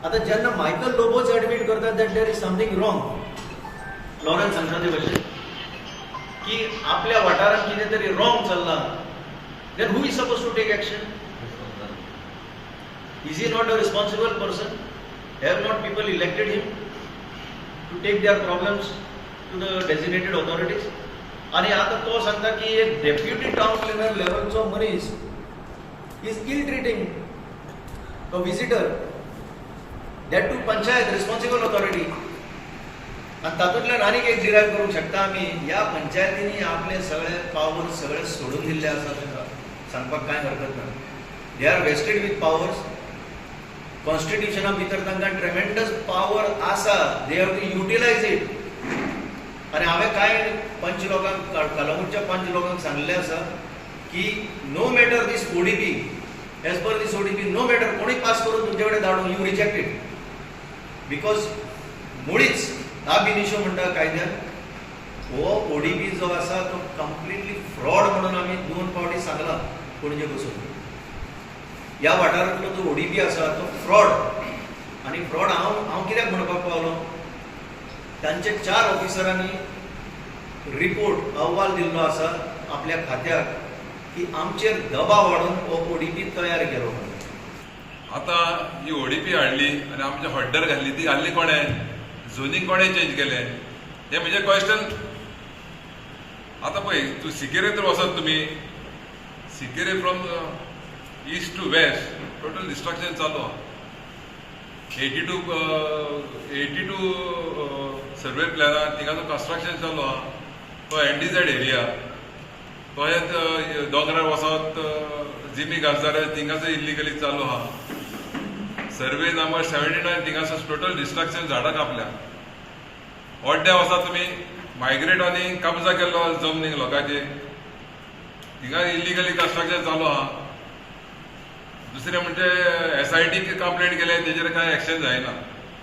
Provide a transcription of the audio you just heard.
आता जेन्ना Michael लोबोच admit करतात that there is something wrong Lawrence सांगता ते भशेन की आपल्या वाठारात कितें तरी रॉंग चल्लां then who is suppose to take action is he not a responsible person have not people elected him to take their problems to the designated authorities आणि आता तो सांगता की एक डेप्युटी टाउन प्लॅनर लेवलचो मनीस is ill treating a visitor that to panchayat responsible authority आणि तातूंतल्यान आनीक एक डिरायव्ह करूंक शकता आमी ह्या पंचायतींनी आपले सगळे पावर सगळे सोडून दिल्ले आसा तांकां सांगपाक कांय हरकत ना they are vested with powers कॉन्स्टिट्युशना भितर तांकां ट्रेमेंडस पावर आसा they have to utilise it आणि हांवें कांय पंच लोकांक कलंगूटच्या पंच लोकांक सांगलें आसा की नो मॅटर दीस ओडीपी एज पर दीस ओडीपी नो मॅटर कोणी पास करून तुमचे कडेन धाडूं यू रिजेक्ट इट बिकॉज मुळीच ab initio म्हणटा कायद्यान हो ओडीपी जो आसा तो कंप्लिटली फ्रॉड म्हणून आमी 2 फावटी सांगला पणजे बसून ह्या वाठारांतलो जो ओडीपी आसा तो फ्रॉड आणि फ्रॉड हांव कित्याक म्हणपाक पावलो तांचे 4 ऑफिसरांनी रिपोर्ट अहवाल दिल्लो आसा आपल्या खात्याक की आमचेर दबाव वाडून हो ओडीपी तयार केलो म्हणून आता ही ओडीपी हाडली आणि आमच्या हड्डर घातली ती घाल्ली कोणें झोनींग कोणें चेंज केलें हें म्हणजे क्वेश्चन आतां पळय तूं सिकेरेंत वचत तुमी सिकेरे from east to west total destruction चालू आहा 82 सर्वे प्लॅनार थिंगाचो कन्स्ट्रक्शन चालू आहा तो एनडीझेड एरिया तो दोंगरार वचत जिमी घालता थिंगाचो इल्लिगली चालू आहा सर्वे नंबर 79 थिंगाचो टोटल डिस्ट्रक्शन झाडां कापल्या ओड्ड्या वचत तुमी मायग्रेटांनी कब्जा केल्लो जमनीक लोकांचे थिंगा इल्लिगली कन्स्ट्रक्शन चालू आहा दुसरें म्हणजे SIT कंप्लेंट केले तेजेर कांय एक्शन जायना